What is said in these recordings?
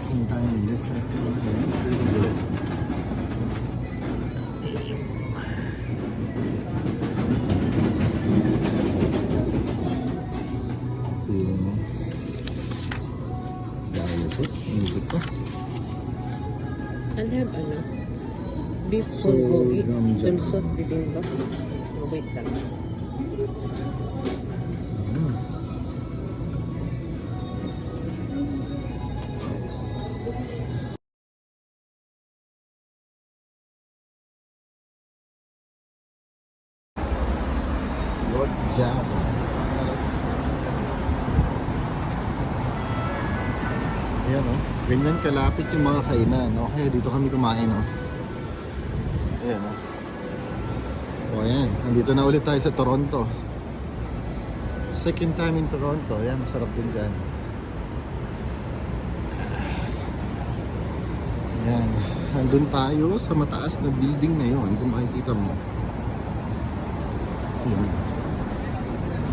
Sometime in this restaurant. Pretty good. Music ko. I'll have ano? Beef So, bulgogi. Japan. Dulsot bibingka. Oh, wait lang. Lord Java. Ayan o. Ganyan kalapit yung mga kainan. O kaya dito kami kumain o. Ayan o. O ayan. Nandito na ulit tayo sa Toronto. Second time in Toronto. Ayan. Masarap din dyan. Ayan. Nandun tayo sa mataas na building na yun. Kung makikita mo. Ayan.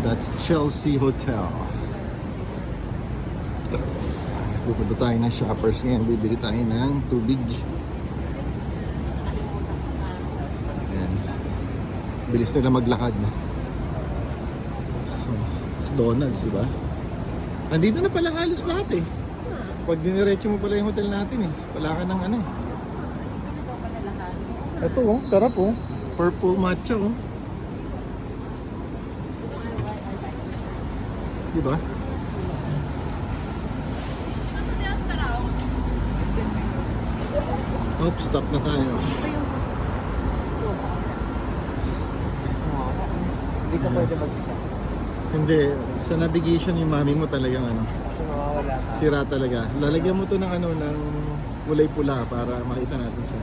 That's Chelsea Hotel. Pupunta tayo ng Shoppers ngayon. Bibili tayo ng tubig. Ayan. Bilis nila maglakad. McDonald's, diba? Andito na pala halos lahat eh. Pag diniretso mo pala yung hotel natin eh. Wala ka ng ano eh. Ito oh, sarap oh. Purple matcha oh. Diba? Oops, stop na tayo. Hindi ka pwede mag-isa. Hindi, sa navigation yung mami mo talagang ano, Wala ka. sira talaga. Lalagyan mo to ng ano, ng kulay pula para makita natin siya.